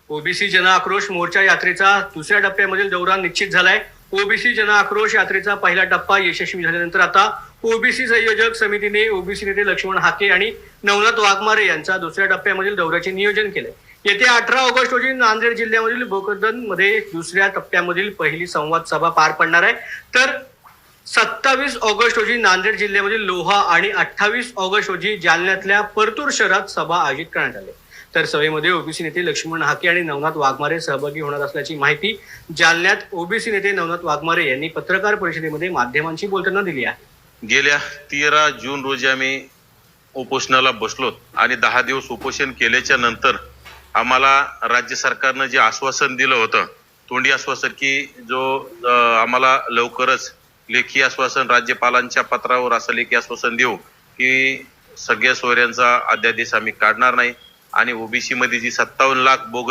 OBC जन आक्रोश मोर्चा यात्रेचा दुसऱ्या टप्प्यामधील दौरा निश्चित झालाय। ओबीसी जन आक्रोश यात्रेचा पहिला टप्पा यशस्वी झाल्यानंतर आता ओबीसी संयोजक समितीने ओबीसी नेते लक्ष्मण हाके आणि नवनाथ वाघमारे यांचा दुसऱ्या टप्प्यामधील दौऱ्याचे नियोजन केलंय। येत्या 18 ऑगस्ट रोजी नांदेड जिल्ह्यामधील भोकरदन मध्ये दुसऱ्या टप्प्यामधील पहिली संवाद सभा पार पडणार आहे, तर 27 ऑगस्ट रोजी नांदेड जिल्ह्यामधील लोहा आणि 28 ऑगस्ट रोजी जालन्यातल्या परतूर शहरात सभा आयोजित करण्यात आली। तर सभेमध्ये ओबीसी नेते लक्ष्मण हाके आणि नवनाथ वाघमारे सहभागी होणार असल्याची माहिती जालन्यात ओबीसी नेते नवनाथ वाघमारे यांनी पत्रकार परिषदेमध्ये माध्यमांशी बोलताना दिली आहे। गेल्या 13 जून रोजी आम्ही उपोषणाला बसलो आणि 10 दिवस उपोषण केल्याच्या नंतर आम्हाला राज्य सरकारनं जे आश्वासन दिलं होतं, तोंडी आश्वासन की जो आम्हाला लवकरच लेखी आश्वासन राज्यपालांच्या पत्रावर असं लेखी आश्वासन देऊ की सगळ्या सोयऱ्यांचा अध्यादेश आम्ही काढणार नाही आणि ओबीसी मध्ये जी 57 लाख बोगस